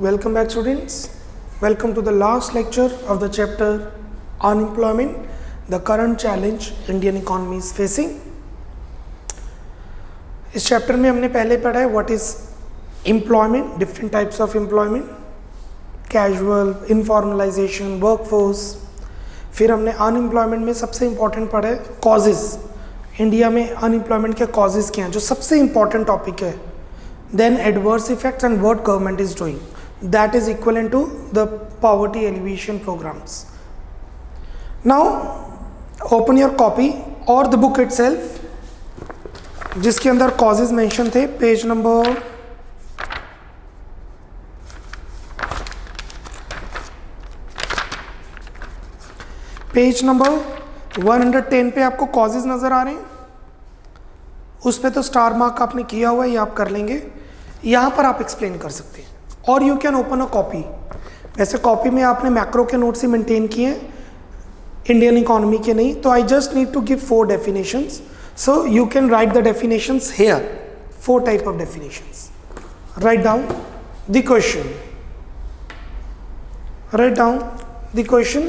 Welcome back, students. Welcome to the last lecture of the chapter Unemployment, the current challenge Indian economy is facing. इस chapter में हमने पहले पढ़ा है what is employment, different types of employment, casual, informalization, workforce. फिर हमने unemployment में सबसे इंपॉर्टेंट पढ़ा है कॉजेज. इंडिया में अनएम्प्लॉयमेंट के कॉजेज क्या हैं, जो सबसे इंपॉर्टेंट टॉपिक है. Then adverse effects and what government is doing, that is equivalent to the poverty alleviation programs. Now open your copy और द बुक इटसेल्फ, जिसके अंदर कॉजेज मेंशन थे. पेज नंबर 110 पे आपको कॉजेज नजर आ रहे हैं. उस पे तो स्टार मार्क आपने किया हुआ है, ये आप कर लेंगे. यहाँ पर आप एक्सप्लेन कर सकते हैं और you can open a copy. वैसे कॉपी में आपने मैक्रो के नोट्स ही मेंटेन किए हैं, इंडियन इकोनॉमी के नहीं. तो I just need to give 4 definitions. So you can write the definitions here. 4 type of definitions. Write down the question. Write down the question.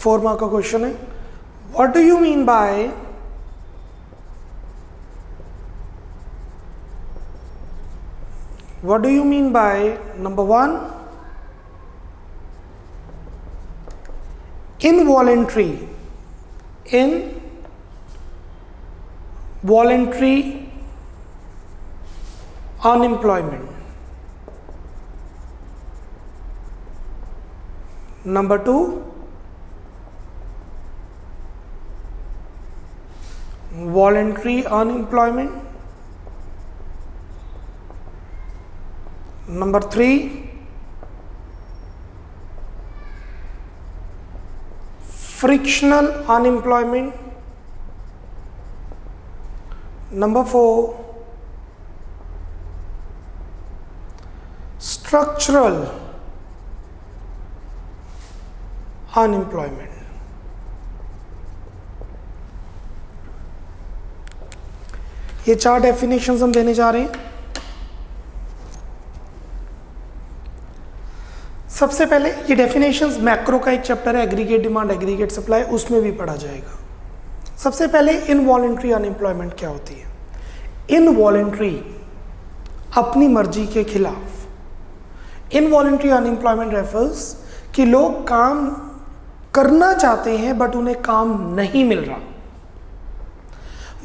Four mark का question है. What do you mean by number 1, involuntary unemployment. Number 2, voluntary unemployment. Number 3, frictional unemployment. Number 4, structural unemployment. ये 4 definitions हम देने जा रहे हैं. सबसे पहले ये डेफिनेशंस, मैक्रो का एक चैप्टर है एग्रीगेट डिमांड एग्रीगेट सप्लाई, उसमें भी पढ़ा जाएगा. सबसे पहले इनवॉलंटरी अनएम्प्लॉयमेंट क्या होती है. इनवॉलंटरी, अपनी मर्जी के खिलाफ. इनवॉलंटरी अनएम्प्लॉयमेंट रेफर्स कि लोग काम करना चाहते हैं बट उन्हें काम नहीं मिल रहा.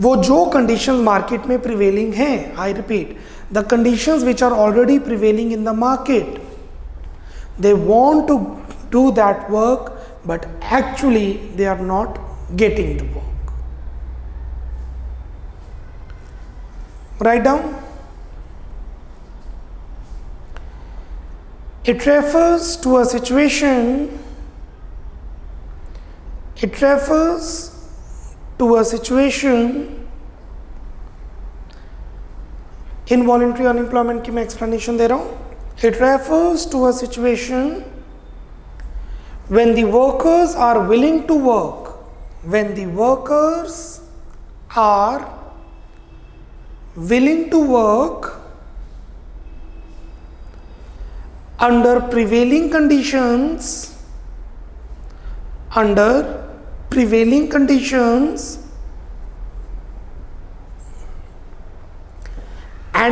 वो जो कंडीशंस मार्केट में प्रिवेलिंग हैं, I repeat, the conditions which are already prevailing in the market, they want to do that work but actually they are not getting the work. Write down. It refers to a situation involuntary unemployment की मैं explanation दे रहा हूँ. It refers to a situation when the workers are willing to work, when the workers are willing to work under prevailing conditions, and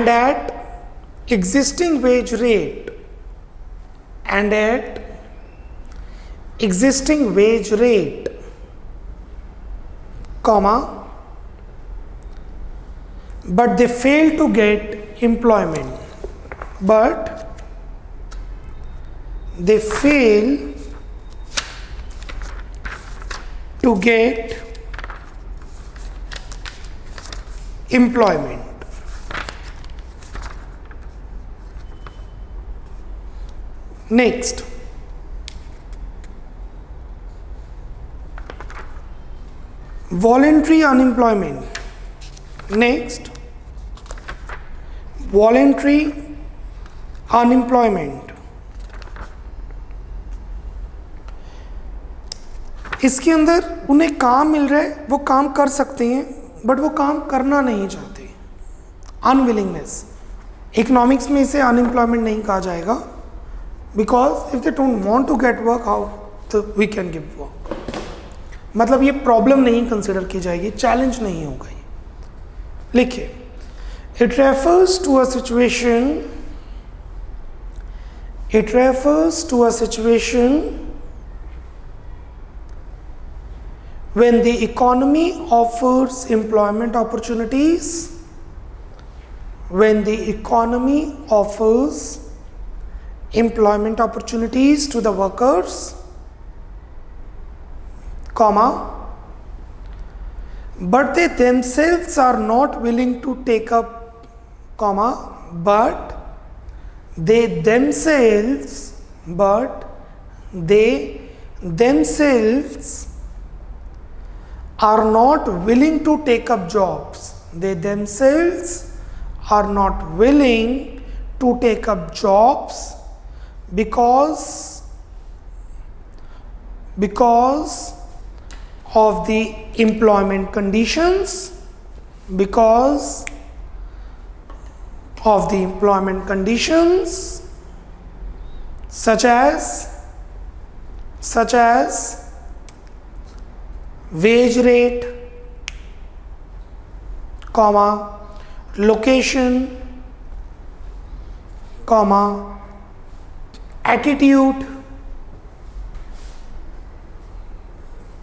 at existing wage rate, comma, but they fail to get employment, Next, voluntary unemployment. इसके अंदर उन्हें काम मिल रहा है, वो काम कर सकते हैं बट वो काम करना नहीं चाहते. अनविलिंगनेस, इकोनॉमिक्स में इसे अनएम्प्लॉयमेंट नहीं कहा जाएगा, because if they don't want to get work how we can give work, मतलब ये प्रॉब्लम नहीं कंसिडर की जाएगी, चैलेंज नहीं होगा ये। लिखिए, it refers to a situation when the economy offers employment opportunities, when the economy offers employment opportunities to the workers, comma, but they themselves are not willing to take up, comma, but they themselves are not willing to take up jobs. They themselves are not willing to take up jobs because of the employment conditions, because of the employment conditions such as wage rate, comma, location, comma, attitude,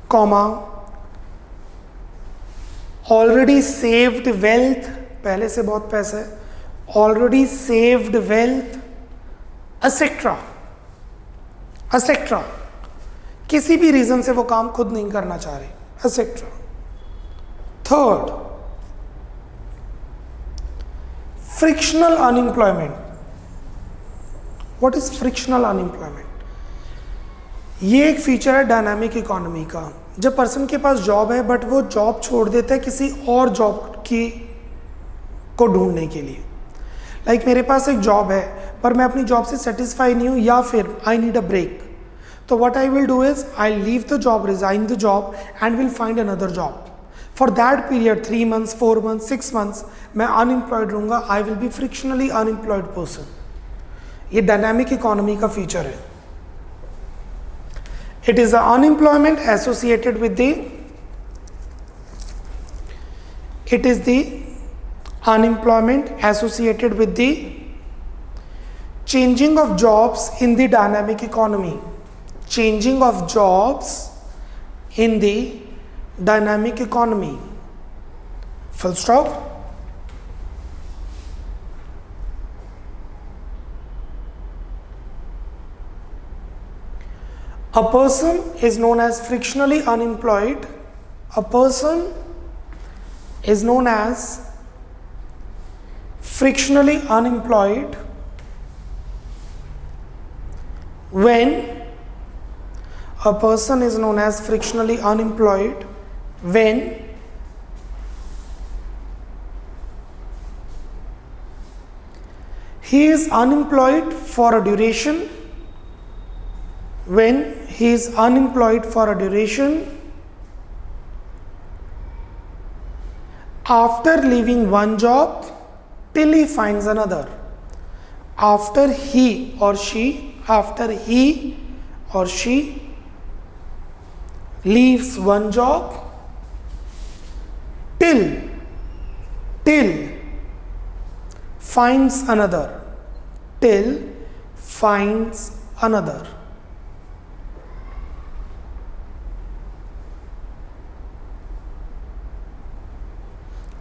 comma, already saved wealth, पहले से बहुत पैसा है, already saved wealth, etc. किसी भी reason से वो काम खुद नहीं करना चाह रहे, etc. Third, frictional unemployment. What is frictional unemployment? ये एक फीचर है डायनामिक इकोनॉमी का, जब पर्सन के पास जॉब है बट वो जॉब छोड़ देता है किसी और जॉब की को ढूंढने के लिए. लाइक मेरे पास एक जॉब है पर मैं अपनी जॉब से सेटिस्फाई नहीं हूँ, या फिर आई नीड अ ब्रेक. तो what I will do is I'll leave the job, resign the job and will find another job. For that period, 3 months, 4 months, 6 months, मैं unemployed रहूँगा. I will be frictionally unemployed person. ये dynamic economy का feature है. It is the unemployment associated with the changing of jobs in the dynamic economy. Changing of jobs in the dynamic economy. Full stop. A person is known as frictionally unemployed. A person is known as frictionally unemployed when a person is known as frictionally unemployed when he is unemployed for a duration, after leaving one job till he finds another. After he or she leaves one job till finds another.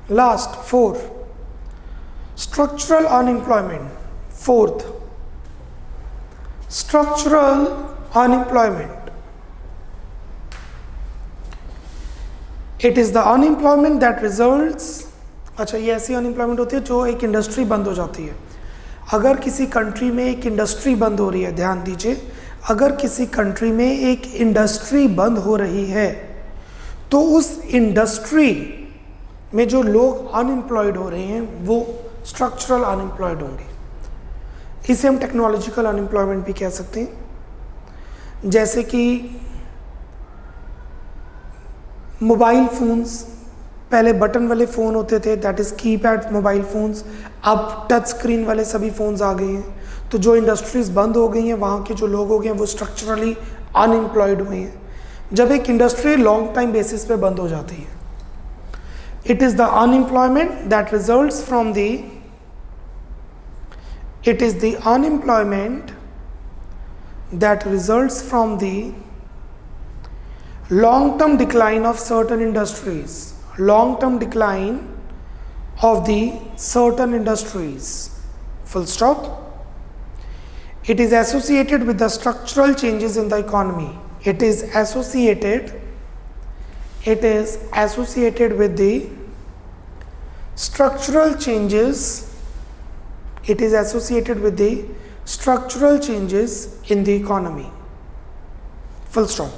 Last, 4, structural unemployment. Fourth, structural unemployment. It is the unemployment that results. अच्छा, ये ऐसी unemployment होती है जो एक industry बंद हो जाती है. अगर किसी कंट्री में एक इंडस्ट्री बंद हो रही है, ध्यान दीजिए, अगर किसी कंट्री में एक इंडस्ट्री बंद हो रही है तो उस इंडस्ट्री में जो लोग अनएम्प्लॉयड हो रहे हैं वो स्ट्रक्चरल अनएम्प्लॉयड होंगे. इसे हम टेक्नोलॉजिकल अनएम्प्लॉयमेंट भी कह सकते हैं. जैसे कि मोबाइल फ़ोन्स पहले बटन वाले फ़ोन होते थे, that is keypad mobile phones, अब टच स्क्रीन वाले सभी फ़ोन्स आ गए हैं। तो जो इंडस्ट्रीज़ बंद हो गई हैं, वहाँ के जो लोग हो गए हैं वो स्ट्रक्चरली अनएम्प्लॉयड हुए हैं। जब एक इंडस्ट्री लॉन्ग टाइम बेसिस पे बंद हो जाती है, it is the unemployment that results from the it is the unemployment that results from the long term decline of certain industries, long term decline of the certain industries, full stop. It is associated with the structural changes in the economy. It is associated with the structural changes. It is associated with the structural changes in the economy, full stop.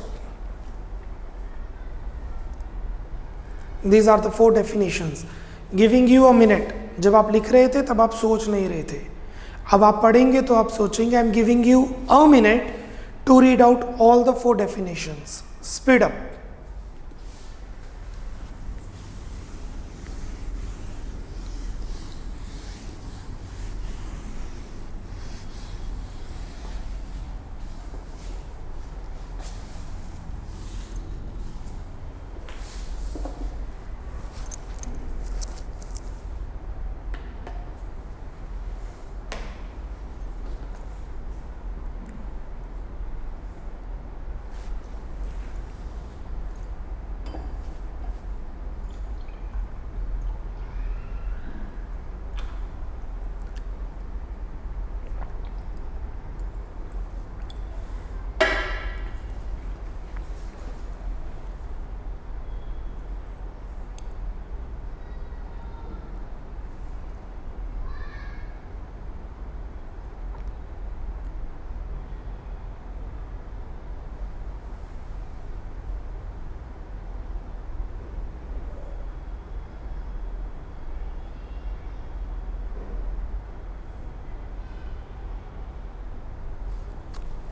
These are the 4 definitions. Giving you a minute. जब आप लिख रहे थे तब आप सोच नहीं रहे थे, अब आप पढ़ेंगे तो आप सोचेंगे. I am giving you a minute to read out all the 4 definitions. Speed up.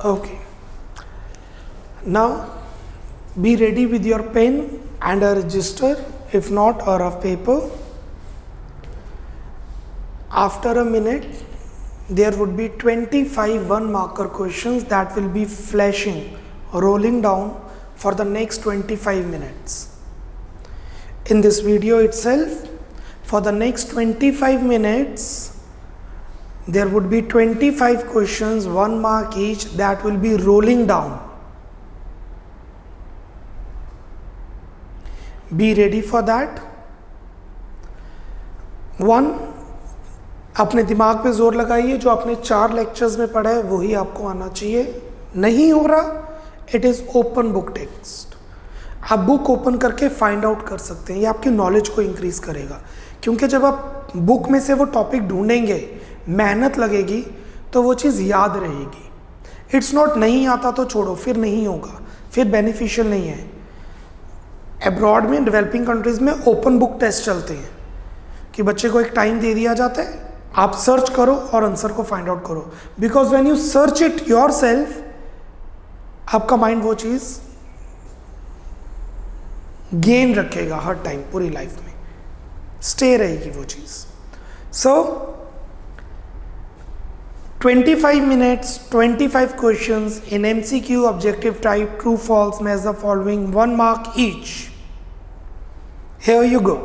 Okay. Now be ready with your pen and a register, if not a rough paper. After a minute, there would be 25 one marker questions that will be flashing, rolling down for the next 25 minutes. In this video itself, for the next 25 minutes, there would be 25 questions, 1 mark each, that will be rolling down. Be ready for that. 1, अपने दिमाग पे जोर लगाइए, जो आपने 4 lectures में पढ़ा है वही आपको आना चाहिए. नहीं हो रहा, it is open book text. आप बुक ओपन करके फाइंड आउट कर सकते हैं, ये आपकी नॉलेज को इंक्रीज करेगा. क्योंकि जब आप बुक में से वो टॉपिक ढूंढेंगे, मेहनत लगेगी, तो वो चीज़ याद रहेगी. इट्स नॉट नहीं आता तो छोड़ो, फिर नहीं होगा, फिर बेनिफिशियल नहीं है. अब्रॉड में, डेवलपिंग कंट्रीज में ओपन बुक टेस्ट चलते हैं कि बच्चे को एक टाइम दे दिया जाता है, आप सर्च करो और आंसर को फाइंड आउट करो. Because when you search it your self, आपका माइंड वो चीज़ गेन रखेगा हर टाइम, पूरी लाइफ में स्टे रहेगी वो चीज़. सो 25 minutes, 25 questions in MCQ objective type, true false, match the following, 1 mark each. Here you go.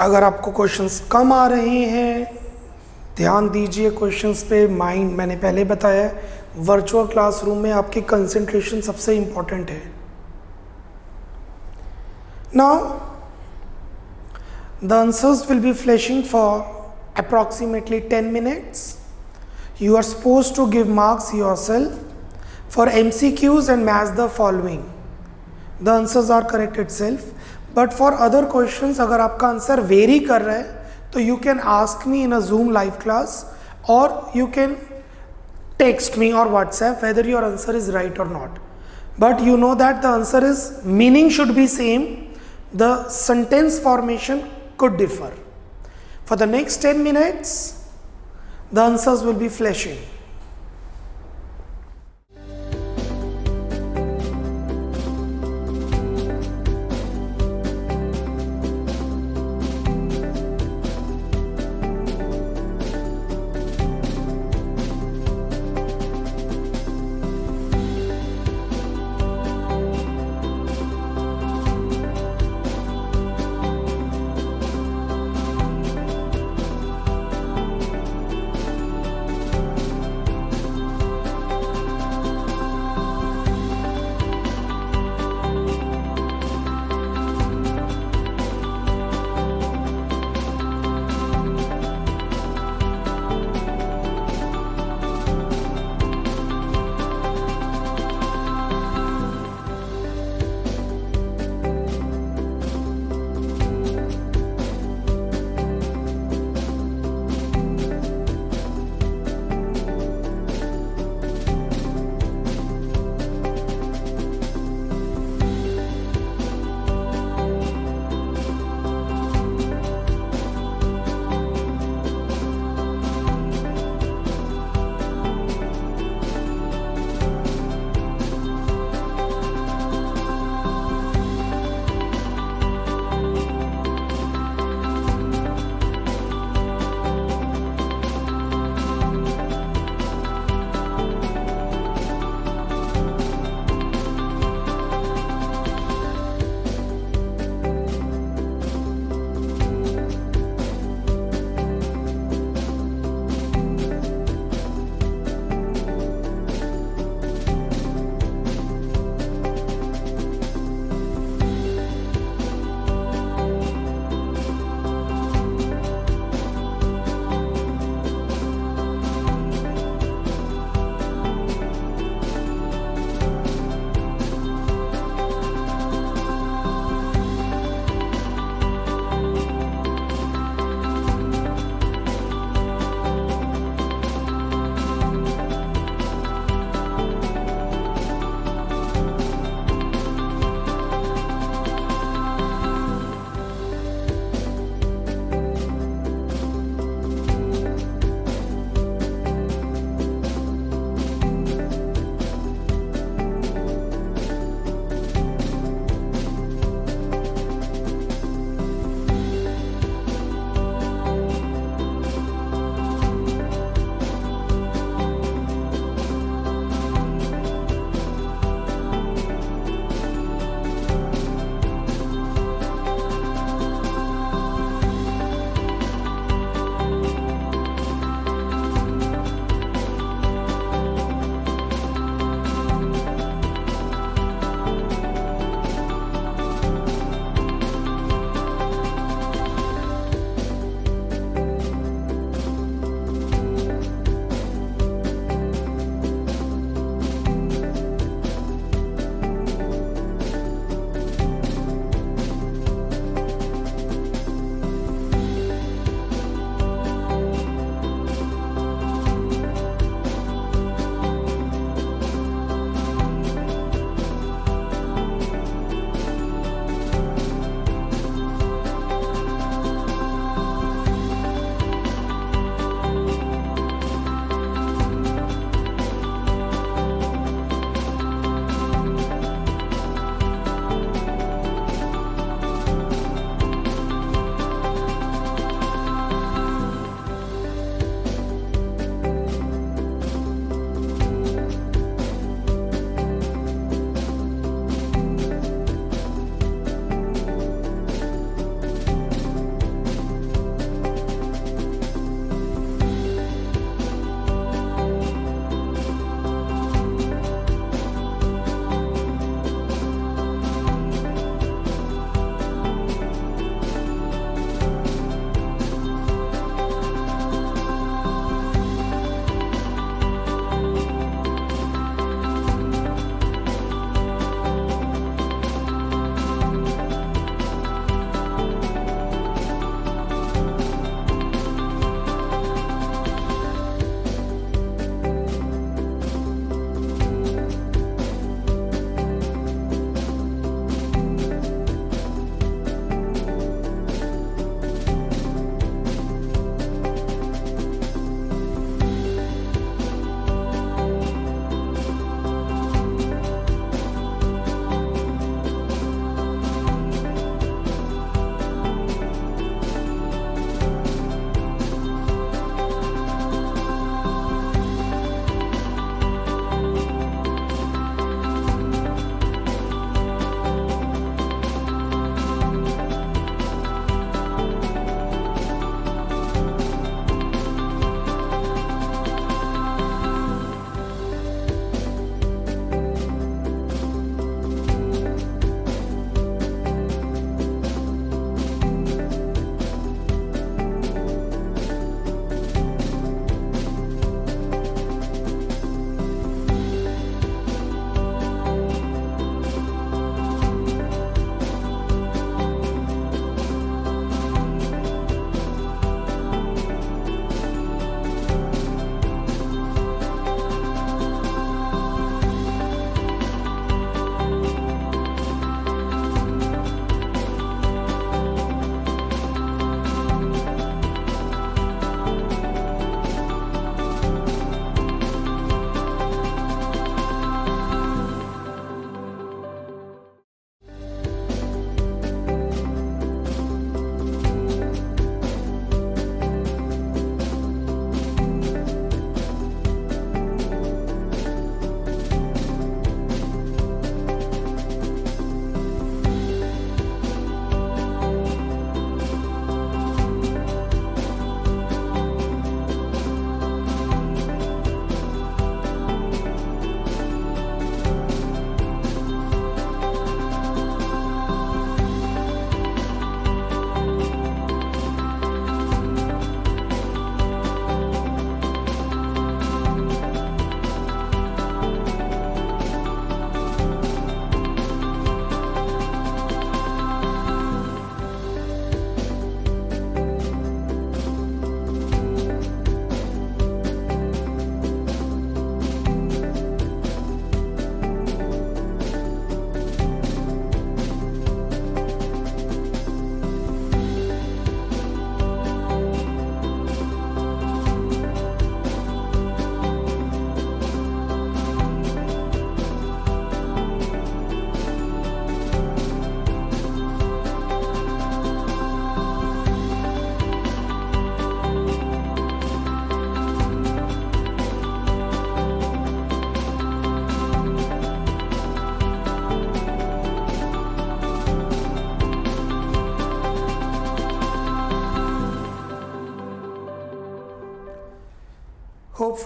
अगर आपको क्वेश्चंस कम आ रहे हैं, ध्यान दीजिए क्वेश्चंस पे। माइंड, मैंने पहले बताया है वर्चुअल क्लासरूम में आपकी कंसंट्रेशन सबसे इंपॉर्टेंट है। Now the answers will be flashing for approximately 10 minutes. You are supposed to give marks yourself for MCQs and match the following. The answers are correct itself. But for other questions, अगर आपका answer very कर रहा है तो you can ask me in a Zoom live class or you can text me or WhatsApp whether your answer is right or not. But you know that the answer is, meaning should be same. The sentence formation could differ. For the next 10 minutes, the answers will be flashing.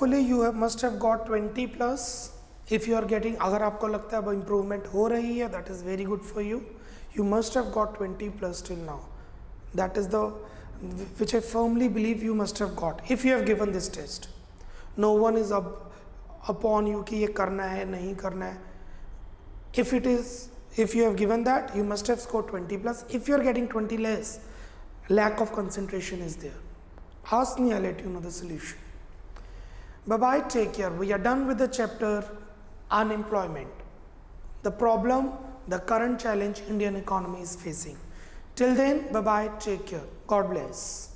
Hopefully you must have got 20 plus. If you are getting, अगर आपको लगता है अब improvement हो रही है, that is very good for you. You must have got 20 plus till now. That is the which I firmly believe you must have got if you have given this test. No one is upon you कि ये करना है नहीं करना है. If you have given that, you must have scored 20 plus. If you are getting 20 less, lack of concentration is there. Ask me, I'll let you know the solution. Bye bye, take care. We are done with the chapter unemployment, the problem, the current challenge Indian economy is facing. Till then, bye bye, take care. God bless.